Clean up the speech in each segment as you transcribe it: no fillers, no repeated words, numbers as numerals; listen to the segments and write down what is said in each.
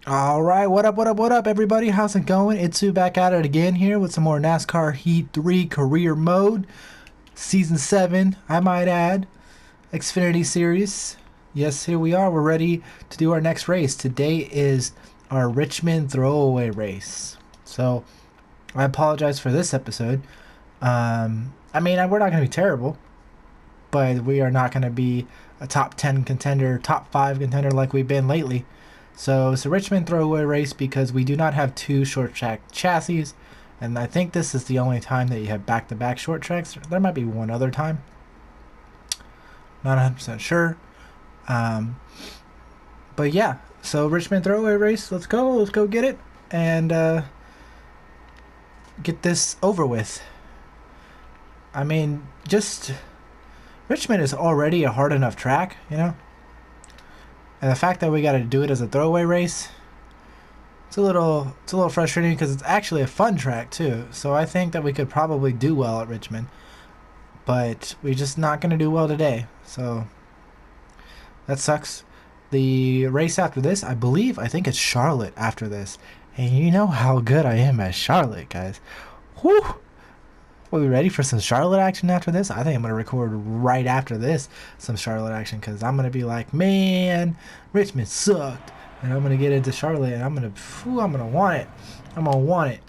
All right, what up, what up, what up, everybody? How's it going? Itsu back at it again here with some more NASCAR Heat 3 Career Mode, Season 7, I might add, Xfinity Series. Yes, here we are. We're ready to do our next race. Today is our Richmond throwaway race. So, I apologize for this episode. We're not going to be terrible, but we are not going to be a top 10 contender, top 5 contender like we've been lately. So it's a Richmond throwaway race because we do not have two short track chassis, and I think this is the only time that you have back-to-back short tracks. There might be one other time. Not 100% sure. Um, but yeah, so Richmond throwaway race. Let's go. Let's go get it and get this over with. I mean, just Richmond is already a hard enough track, you know? And the fact that we got to do it as a throwaway race, it's a little frustrating because it's actually a fun track too. So I think that we could probably do well at Richmond, but we're just not going to do well today. So that sucks. The race after this, I think it's Charlotte after this. And you know how good I am at Charlotte, guys. Whew. Are we ready for some Charlotte action after this? I think I'm going to record right after this some Charlotte action because I'm going to be like, man, Richmond sucked. And I'm going to get into Charlotte and I'm going to want it. I'm going to want it.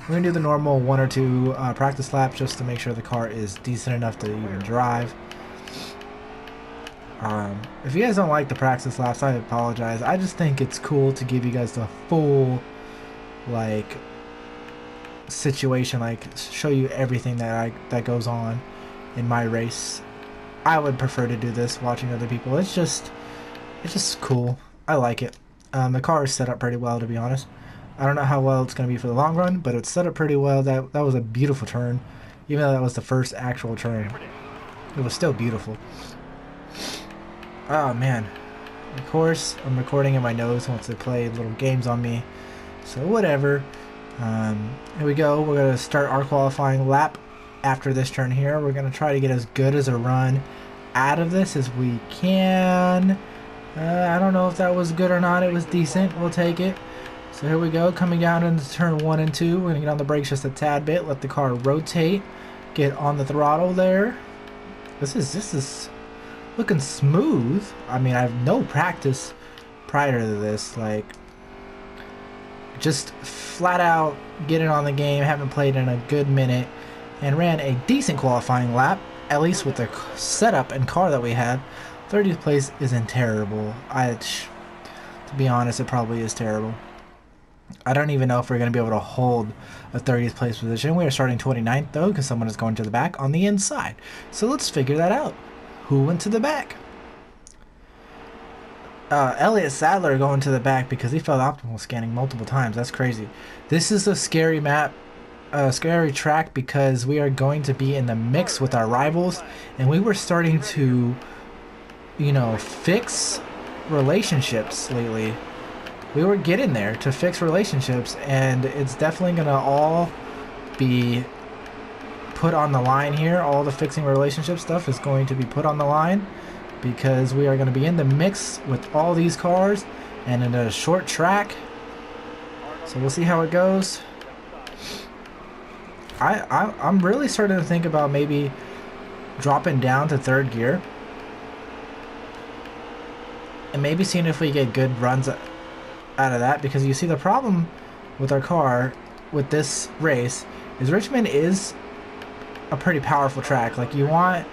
We're going to do the normal one or two practice laps just to make sure the car is decent enough to even drive. If you guys don't like the practice laps, I apologize. I just think it's cool to give you guys the full, like, situation, like show you everything that goes on in my race. I would prefer to do this watching other people. It's just cool. I like it. The car is set up pretty well, to be honest. I don't know how well it's going to be for the long run, but it's set up pretty well. That was a beautiful turn, even though that was the first actual turn. It was still beautiful. Oh man, of course I'm recording in my nose once they play little games on me, so whatever. Here we go. We're going to start our qualifying lap after this turn here. We're going to try to get as good as a run out of this as we can. I don't know if that was good or not. It was decent. We'll take it. So here we go. Coming down into turn 1 and 2. We're going to get on the brakes just a tad bit. Let the car rotate. Get on the throttle there. This is looking smooth. I mean, I have no practice prior to this. Like, just flat out getting on the game, haven't played in a good minute, and ran a decent qualifying lap, at least with the setup and car that we had. 30th place isn't terrible. To be honest, it probably is terrible. I don't even know if we're going to be able to hold a 30th place position. We are starting 29th though, because someone is going to the back on the inside. So let's figure that out. Who went to the back? Elliott Sadler going to the back because he failed optimal scanning multiple times. That's crazy. This is a scary map, scary track because we are going to be in the mix with our rivals, and we were starting to, fix relationships lately. We were getting there to fix relationships, and it's definitely going to all be put on the line here. All the fixing relationship stuff is going to be put on the line, because we are going to be in the mix with all these cars and in a short track. So we'll see how it goes. I'm really starting to think about maybe dropping down to third gear and maybe seeing if we get good runs out of that, because you see the problem with our car with this race is Richmond is a pretty powerful track. Like, you want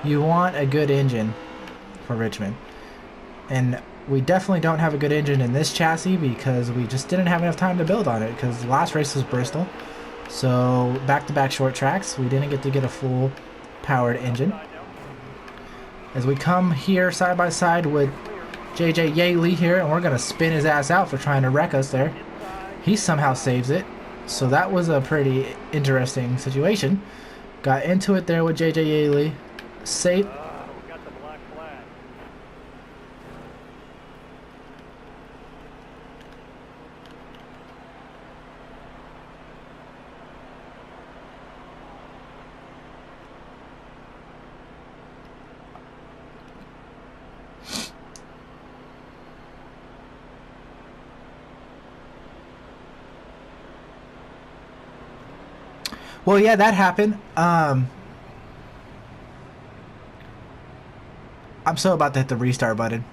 a good engine for Richmond, and we definitely don't have a good engine in this chassis because we just didn't have enough time to build on it, because the last race was Bristol, so back-to-back short tracks we didn't get a full powered engine. As we come here side by side with JJ Yaley here, and we're gonna spin his ass out for trying to wreck us there. He somehow saves it, so that was a pretty interesting situation. Got into it there with JJ Yaley. Safe. Well, yeah, that happened. I'm so about to hit the restart button.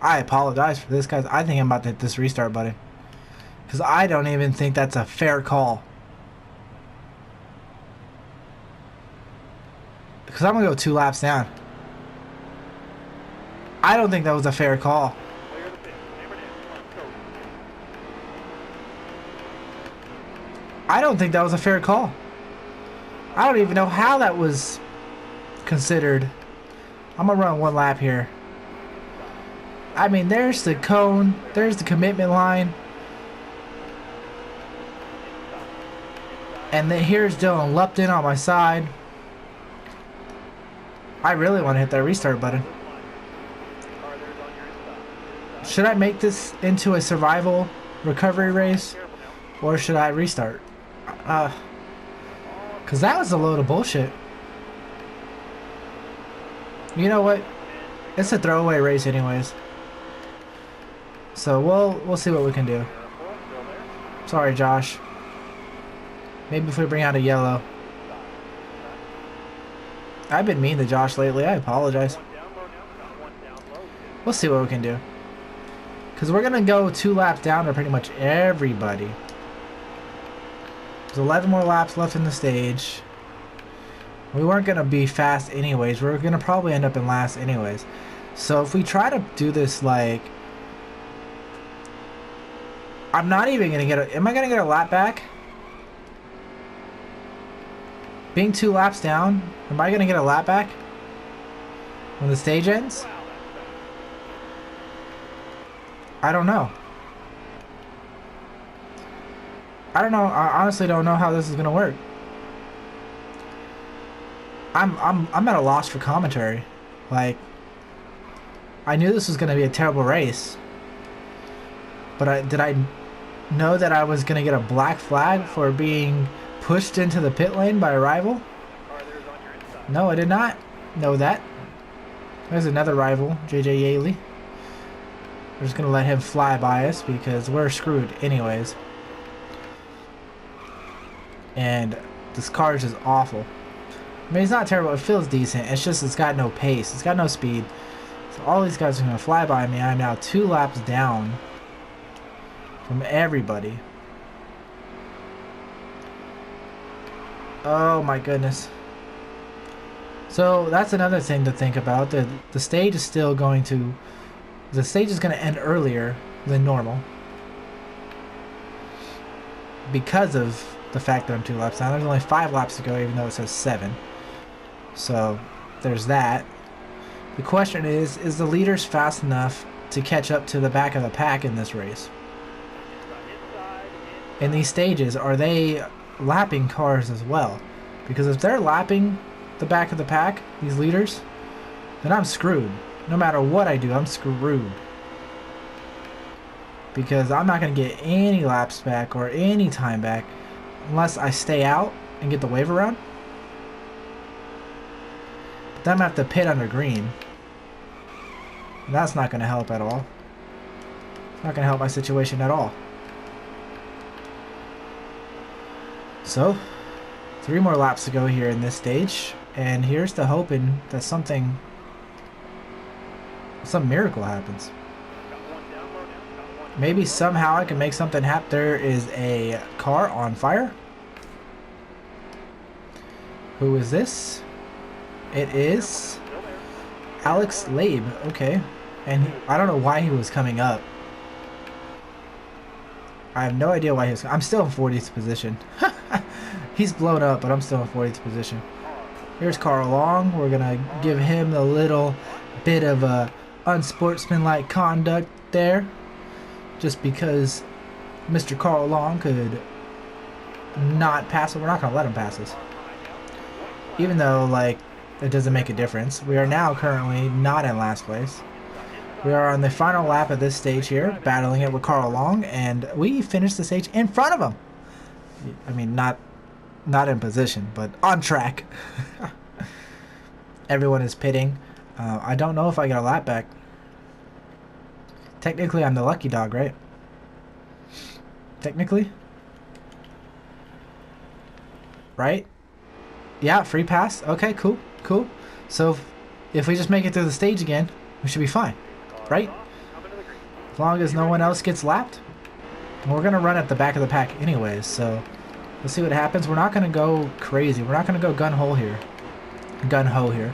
I apologize for this, guys. I think I'm about to hit this restart button. Because I don't even think that's a fair call. Because I'm going to go 2 laps down. I don't think that was a fair call. I don't think that was a fair call. I don't even know how that was considered. I'm going to run 1 lap here. I mean, there's the cone. There's the commitment line. And then here's Dylan Lupton on my side. I really want to hit that restart button. Should I make this into a survival recovery race? Or should I restart? Because that was a load of bullshit. You know what? It's a throwaway race anyways. So we'll see what we can do. Sorry, Josh. Maybe if we bring out a yellow. I've been mean to Josh lately. I apologize. We'll see what we can do. Because we're going to go 2 laps down to pretty much everybody. There's 11 more laps left in the stage. We weren't going to be fast anyways. We're going to probably end up in last anyways. So if we try to do this like... I'm not even going to get a... Am I going to get a lap back? Being 2 laps down, am I going to get a lap back when the stage ends? I don't know. I don't know. I honestly don't know how this is going to work. I'm at a loss for commentary. Like, I knew this was going to be a terrible race. But did I know that I was going to get a black flag for being pushed into the pit lane by a rival? No, I did not know that. There's another rival, JJ Yaley. We're just going to let him fly by us because we're screwed anyways. And this car is just awful. I mean, it's not terrible. It feels decent. It's just it's got no pace. It's got no speed. So all these guys are going to fly by me. I'm now 2 laps down from everybody. Oh my goodness. So that's another thing to think about. The stage is still going to... The stage is going to end earlier than normal. Because of the fact that I'm 2 laps down. There's only 5 laps to go even though it says 7. So there's that. The question is the leaders fast enough to catch up to the back of the pack in this race? In these stages, are they lapping cars as well? Because if they're lapping the back of the pack, these leaders, then I'm screwed. No matter what I do, I'm screwed. Because I'm not going to get any laps back or any time back unless I stay out and get the wave around. But then I'm going to have to pit under green. And that's not going to help at all. It's not going to help my situation at all. So, 3 more laps to go here in this stage. And here's to hoping that some miracle happens. Maybe somehow I can make something happen. There is a car on fire. Who is this? It is Alex Labe. Okay. And I don't know why he was coming up. I have no idea why he was... I'm still in 40th position. He's blown up, but I'm still in 40th position. Here's Carl Long. We're going to give him a little bit of a unsportsmanlike conduct there. Just because Mr. Carl Long could not pass it. We're not going to let him pass us. Even though, like, it doesn't make a difference. We are now currently not in last place. We are on the final lap of this stage here, battling it with Carl Long, and we finished the stage in front of him. I mean, not in position, but on track. Everyone is pitting. I don't know if I get a lap back. Technically, I'm the lucky dog, right? Technically? right? Yeah, free pass. Okay, cool, cool. So if we just make it through the stage again, we should be fine, right? As long as no one else gets lapped. And we're going to run at the back of the pack anyways, so let's see what happens. We're not going to go crazy. We're not going to go gun-ho here. Gun-ho here.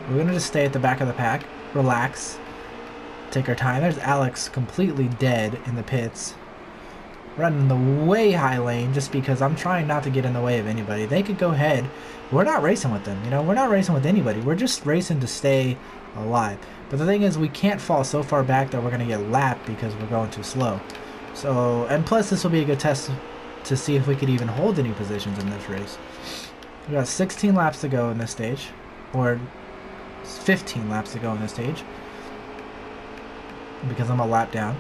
We're going to just stay at the back of the pack. Relax. Take our time. There's Alex completely dead in the pits. Running the way high lane just because I'm trying not to get in the way of anybody. They could go ahead. We're not racing with them. You know, we're not racing with anybody. We're just racing to stay alive. But the thing is, we can't fall so far back that we're going to get lapped because we're going too slow. So, and plus this will be a good test to see if we could even hold any positions in this race. We got 16 laps to go in this stage. Or 15 laps to go in this stage. Because I'm a lap down.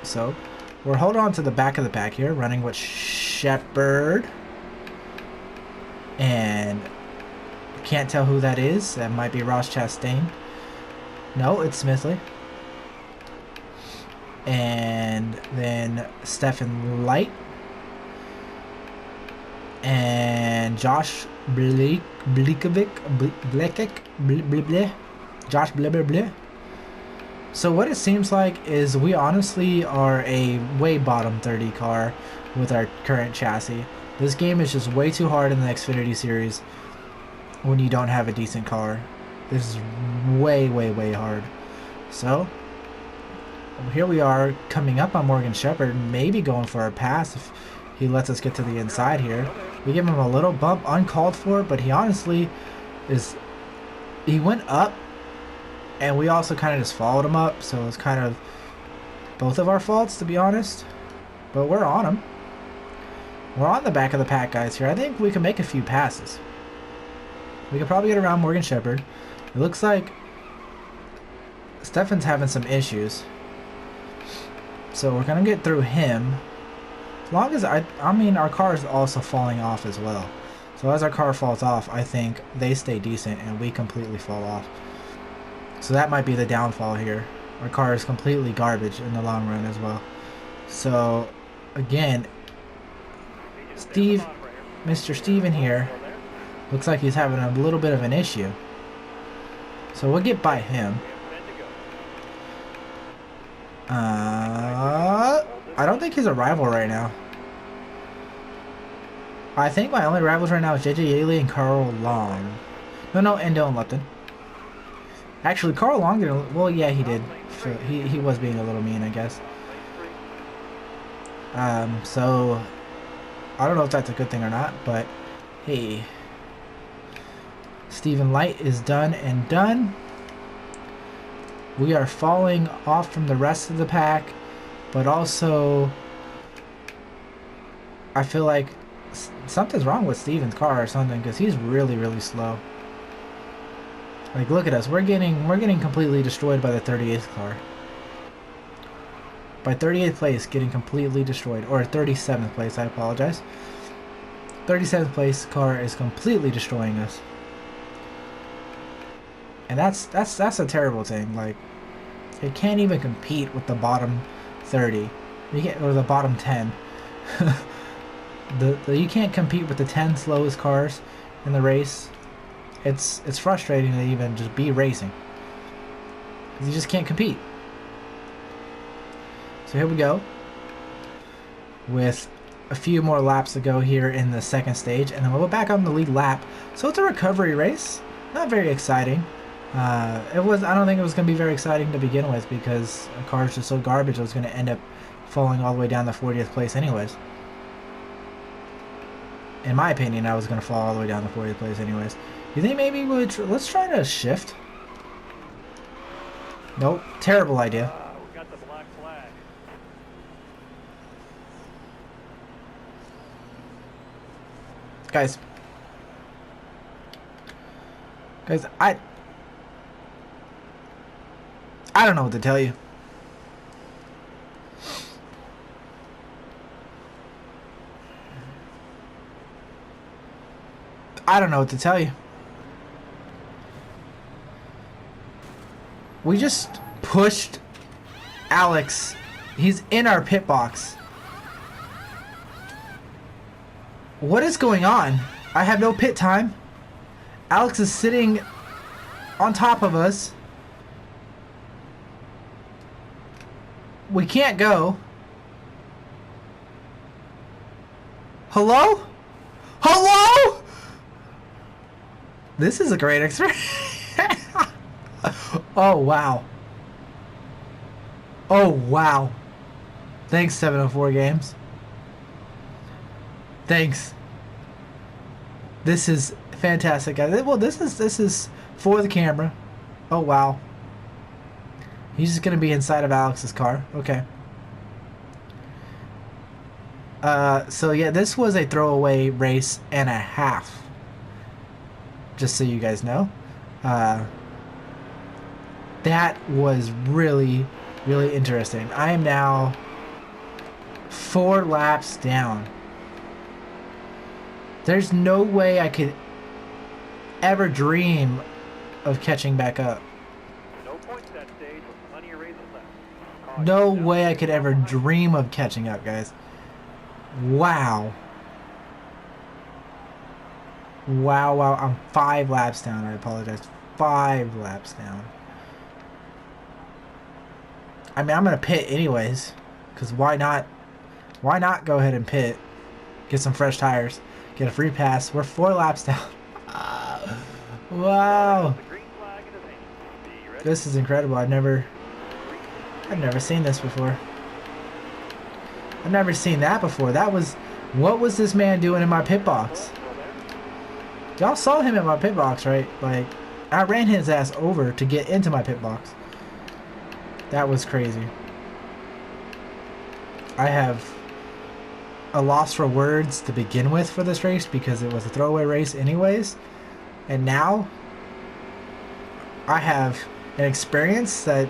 So, we're holding on to the back of the pack here, running with Shepard. And can't tell who that is. That might be Ross Chastain. No, it's Smithley. And then Stefan Light. And Josh Blikovic. Josh Blikovic. So what it seems like is we honestly are a way bottom 30 car with our current chassis. This game is just way too hard in the Xfinity series when you don't have a decent car. This is way, way, way hard. So here we are coming up on Morgan Shepherd, maybe going for a pass if he lets us get to the inside here. We give him a little bump, uncalled for, but he honestly is... He went up, and we also kind of just followed him up, so it's kind of both of our faults, to be honest. But we're on him. We're on the back of the pack, guys, here. I think we can make a few passes. We could probably get around Morgan Shepherd. It looks like Stefan's having some issues. So we're going to get through him. As long as, I mean, our car is also falling off as well. So as our car falls off, I think they stay decent and we completely fall off. So that might be the downfall here. Our car is completely garbage in the long run as well. So, again, Mr. Steven here, looks like he's having a little bit of an issue. So we'll get by him. I don't think he's a rival right now. I think my only rivals right now is JJ Yaley and Carl Long. No, and Dylan Lupton. Actually, Carl Long didn't... Well, yeah, he did. He was being a little mean, I guess. So... I don't know if that's a good thing or not, but... Hey. Stephen Light is done and done. We are falling off from the rest of the pack, but also... I feel like something's wrong with Steven's car or something, because he's really, really slow. Like, look at us. We're getting completely destroyed by the 38th car. By 38th place, getting completely destroyed. Or 37th place, I apologize. 37th place car is completely destroying us. And that's a terrible thing. Like, it can't even compete with the bottom 30. Or the bottom 10. You can't compete with the 10 slowest cars in the race. It's frustrating to even just be racing, because you just can't compete. So here we go with a few more laps to go here in the second stage, and then we'll go back on the lead lap. So it's a recovery race. Not very exciting. I don't think it was going to be very exciting to begin with, because the car is just so garbage. I was going to end up falling all the way down to 40th place anyways. In my opinion, I was going to fall all the way down to 40th place anyways. You think maybe let's try to shift? Nope, terrible idea. We got the black flag. Guys, I don't know what to tell you. I don't know what to tell you. We just pushed Alex. He's in our pit box. What is going on? I have no pit time. Alex is sitting on top of us. We can't go. Hello? Hello? This is a great experience. Oh, wow. Oh, wow. Thanks, 704 Games. Thanks. This is fantastic, guys. Well, this is for the camera. Oh, wow. He's just going to be inside of Alex's car. Okay. So, yeah, this was a throwaway race and a half. Just so you guys know. That was really, really interesting. I am now 4 laps down. There's no way I could ever dream of catching back up. No way I could ever dream of catching up, guys. Wow. Wow, wow. I'm 5 laps down. I apologize. 5 laps down. I mean, I'm going to pit anyways. Because why not? Why not go ahead and pit? Get some fresh tires. Get a free pass. We're 4 laps down. Wow. This is incredible. I've never seen this before. I've never seen that before. That was... What was this man doing in my pit box? Y'all saw him in my pit box, right? Like, I ran his ass over to get into my pit box. That was crazy. I have a loss for words to begin with for this race because it was a throwaway race anyways. And now I have an experience that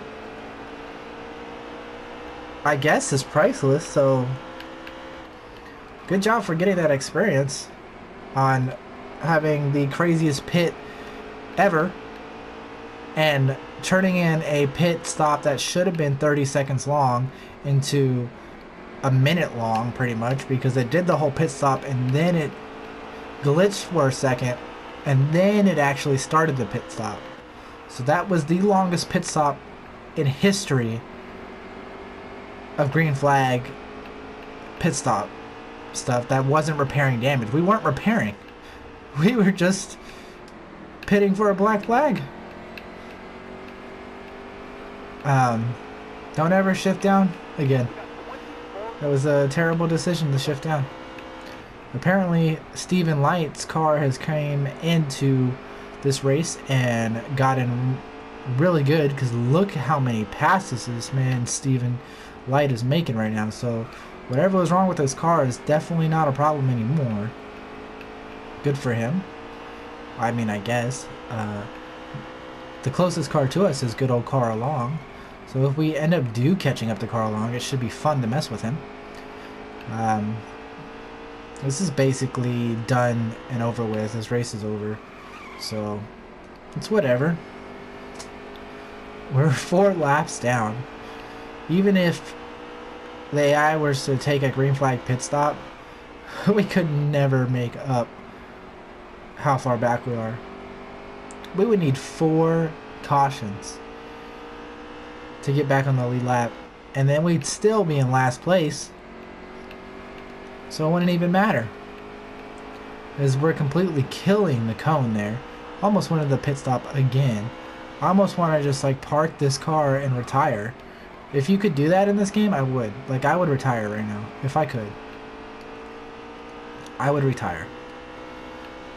I guess is priceless. So good job for getting that experience on having the craziest pit ever and turning in a pit stop that should have been 30 seconds long into a minute long pretty much, because it did the whole pit stop and then it glitched for a second and then it actually started the pit stop. So that was the longest pit stop in history of green flag pit stop stuff that wasn't repairing damage. We weren't repairing. We were just pitting for a black flag. Don't ever shift down again. That was a terrible decision to shift down. Apparently, Stephen Light's car has came into this race and gotten really good, because look how many passes this man Stephen Light is making right now. So whatever was wrong with his car is definitely not a problem anymore. Good for him. I mean, I guess. The closest car to us is good old Carl Long. So if we end up catching up to Carl Long, it should be fun to mess with him. This is basically done and over with. This race is over. So it's whatever. We're 4 laps down. Even if the AI was to take a green flag pit stop, we could never make up how far back we are. We would need 4 cautions to get back on the lead lap, and then we'd still be in last place, so it wouldn't even matter, as we're completely killing the cone there. Almost wanted the pit stop again. I almost want to just like park this car and retire. If you could do that in this game, I would. Like, I would retire right now if I could. I would retire.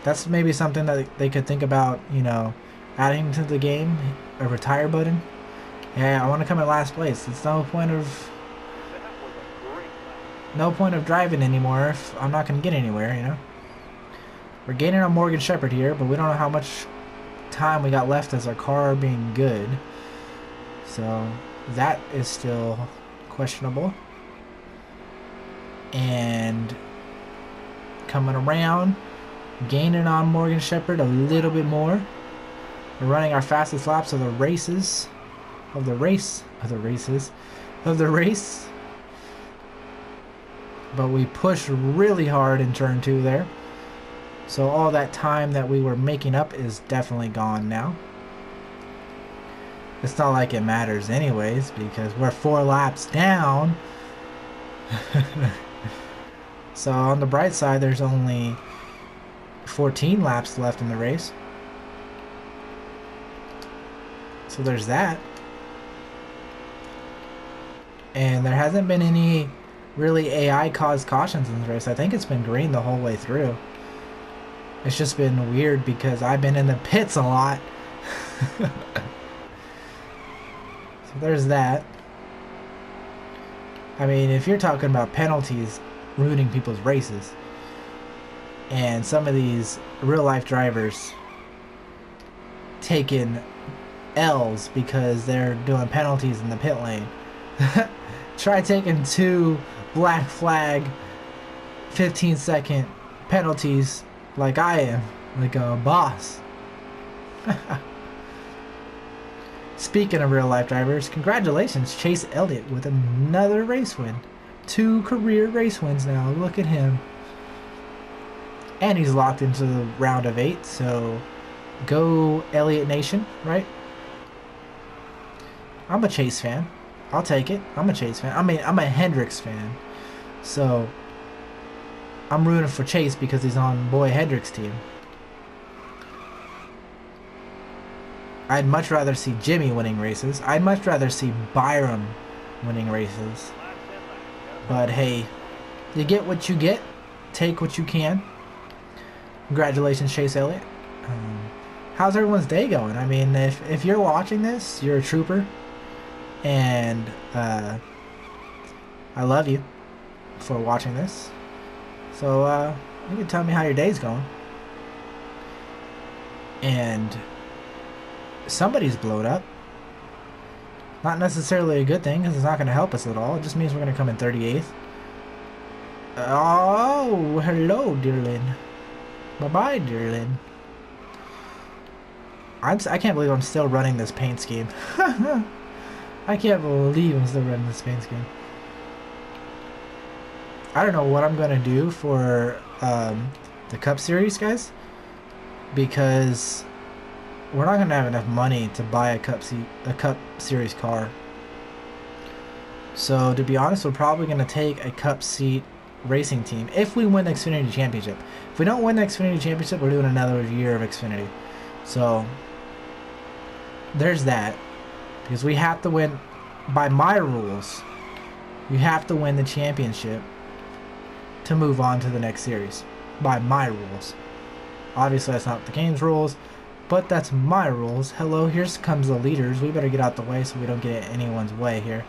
That's maybe something that they could think about, you know, adding to the game, a retire button. Yeah, I want to come in last place. It's no point of driving anymore if I'm not going to get anywhere, you know. We're gaining on Morgan Shepherd here, but we don't know how much time we got left as our car being good. So that is still questionable. And coming around, gaining on Morgan Shepherd a little bit more. We're running our fastest laps of the races. but we pushed really hard in turn 2 there. So all that time that we were making up is definitely gone now. It's not like it matters anyways, because we're 4 laps down. So on the bright side, there's only 14 laps left in the race. So there's that. And there hasn't been any really AI caused cautions in this race. I think it's been green the whole way through. It's just been weird because I've been in the pits a lot. So there's that. I mean, if you're talking about penalties ruining people's races, and some of these real life drivers taking L's because they're doing penalties in the pit lane. Try taking 2 black flag 15-second penalties like I am, like a boss. Speaking of real life drivers, congratulations, Chase Elliott with another race win. 2 career race wins now. Look at him. And he's locked into the round of 8, so go Elliott Nation, right? I'm a Chase fan. I'll take it. I'm a Chase fan. I mean, I'm a Hendricks fan. So I'm rooting for Chase because he's on boy Hendricks' team. I'd much rather see Jimmy winning races. I'd much rather see Byram winning races. But hey, you get what you get. Take what you can. Congratulations, Chase Elliott. How's everyone's day going? I mean, if you're watching this, you're a trooper. And I love you for watching this. So you can tell me how your day's going. And somebody's blowed up. Not necessarily a good thing, because it's not going to help us at all. It just means we're going to come in 38th. Oh, hello, Dearlin. Bye-bye, Dearlin. I can't believe I'm still running this paint scheme. I can't believe I'm still running this paint scheme. I don't know what I'm going to do for the Cup Series, guys. Because we're not going to have enough money to buy a Cup Series car. So, to be honest, we're probably going to take a Cup Seat racing team if we win the Xfinity Championship. If we don't win the Xfinity Championship, we're doing another year of Xfinity. So, there's that. Because we have to win, by my rules, you have to win the championship to move on to the next series. By my rules. Obviously, that's not the game's rules. But that's my rules. Hello, here comes the leaders. We better get out the way so we don't get in anyone's way here.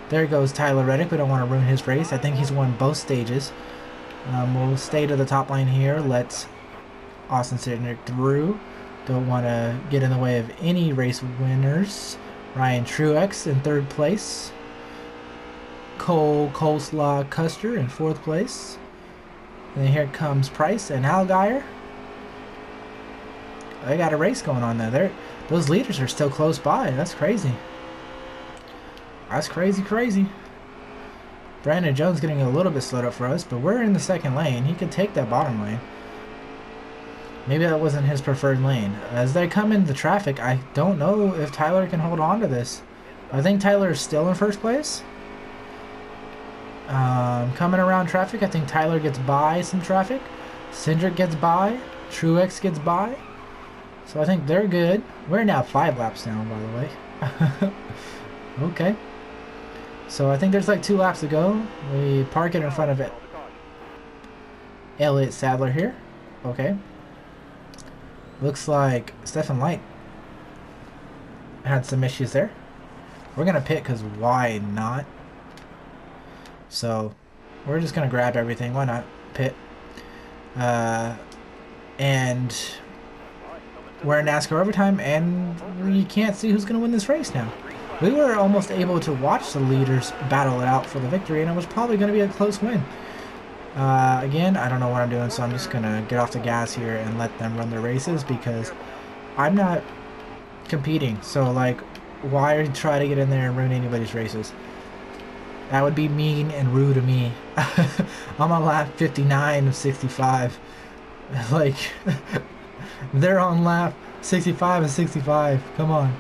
There goes Tyler Reddick. We don't want to ruin his race. I think he's won both stages. We'll stay to the top line here. Let Austin Cindric through. Don't want to get in the way of any race winners. Ryan Truex in 3rd place. Cole Coleslaw Custer in 4th place. And then here comes Price and Allgaier. They got a race going on there. Those leaders are still close by. That's crazy. That's crazy. Brandon Jones getting a little bit slowed up for us, but we're in the 2nd lane. He could take that bottom lane. Maybe that wasn't his preferred lane. As they come into traffic, I don't know if Tyler can hold on to this. I think Tyler is still in 1st place. Coming around traffic, I think Tyler gets by some traffic. Cindric gets by. Truex gets by. So I think they're good. We're now 5 laps down, by the way. Okay. So I think there's like 2 laps to go. We park it in front of it. Elliott Sadler here. Okay. Looks like Stefan Light had some issues there. We're going to pit because why not? So we're just going to grab everything. Why not? Pit. And we're in NASCAR overtime, and we can't see who's going to win this race now. We were almost able to watch the leaders battle it out for the victory, and it was probably going to be a close win. Again, I don't know what I'm doing, so I'm just going to get off the gas here and let them run their races because I'm not competing. So, like, why try to get in there and ruin anybody's races? That would be mean and rude of me. I'm on lap 59 of 65. Like, they're on lap 65 of 65. Come on.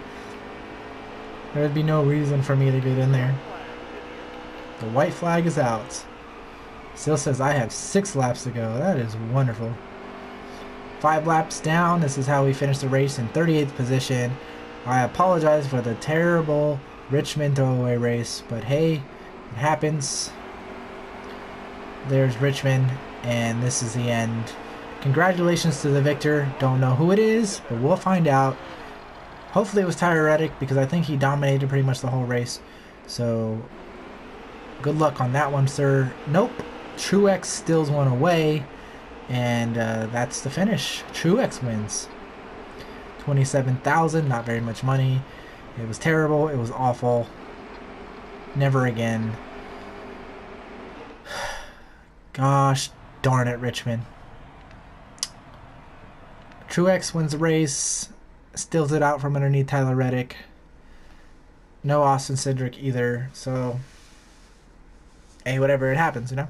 There would be no reason for me to get in there. The white flag is out. Still says I have 6 laps to go. That is wonderful. 5 laps down. This is how we finished the race in 38th position. I apologize for the terrible Richmond throwaway race, but hey, it happens. There's Richmond, and this is the end. Congratulations to the victor. Don't know who it is, but we'll find out. Hopefully it was Tyler Reddick, because I think he dominated pretty much the whole race. So, good luck on that one, sir. Nope. Truex steals one away, and that's the finish. Truex wins. 27,000, not very much money. It was terrible. It was awful. Never again. Gosh darn it, Richmond. Truex wins the race. Steals it out from underneath Tyler Reddick. No Austin Cindric either. So, hey, whatever, it happens, you know?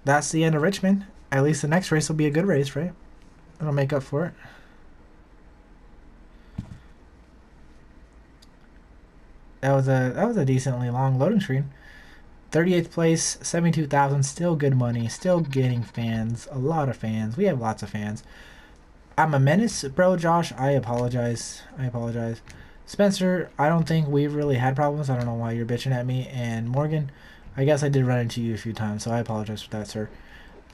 That's the end of Richmond. At least the next race will be a good race, right? It'll make up for it. That was a decently long loading screen. 38th place, 72,000, still good money, still getting fans, a lot of fans. We have lots of fans. I'm a menace, bro, Josh. I apologize. Spencer, I don't think we've really had problems. I don't know why you're bitching at me. And Morgan, I guess I did run into you a few times, so I apologize for that, sir.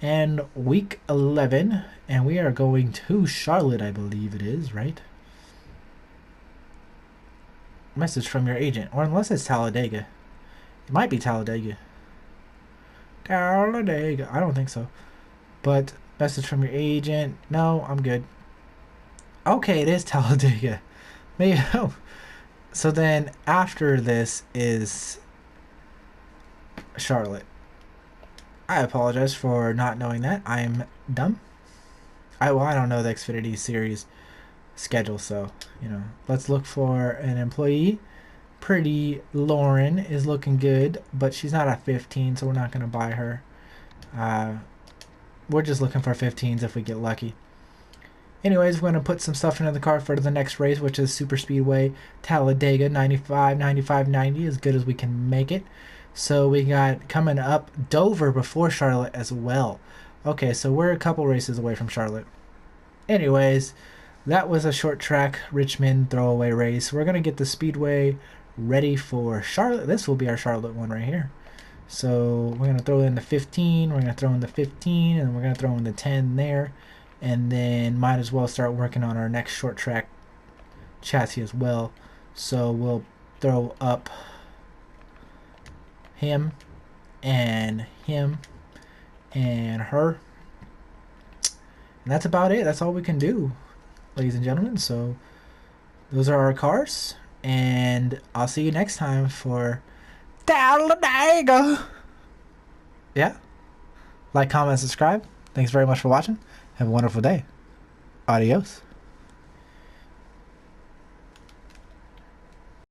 And week 11, and we are going to Charlotte, I believe it is, right? Message from your agent, or unless it's Talladega. It might be Talladega. Talladega. I don't think so. But message from your agent. No, I'm good. Okay, it is Talladega. Maybe. Oh. So then after this is Charlotte. I apologize for not knowing that. I'm dumb. I don't know the Xfinity series schedule, so let's look for an employee. Pretty Lauren is looking good, but she's not at 15, so we're not going to buy her. We're just looking for 15s if we get lucky. Anyways, we're going to put some stuff into the car for the next race, which is Super Speedway Talladega 95, 95, 90, as good as we can make it. So we got coming up Dover before Charlotte as well. Okay, so we're a couple races away from Charlotte. Anyways, that was a short track Richmond throwaway race. We're going to get the Speedway ready for Charlotte. This will be our Charlotte one right here. So we're going to throw in the 15, we're going to throw in the 15, and we're going to throw in the 10 there. And then might as well start working on our next short track chassis as well. So we'll throw up him and her. And that's about it. That's all we can do, ladies and gentlemen. So those are our cars. And I'll see you next time for Talladega. Yeah. Like, comment, subscribe. Thanks very much for watching. Have a wonderful day. Adios.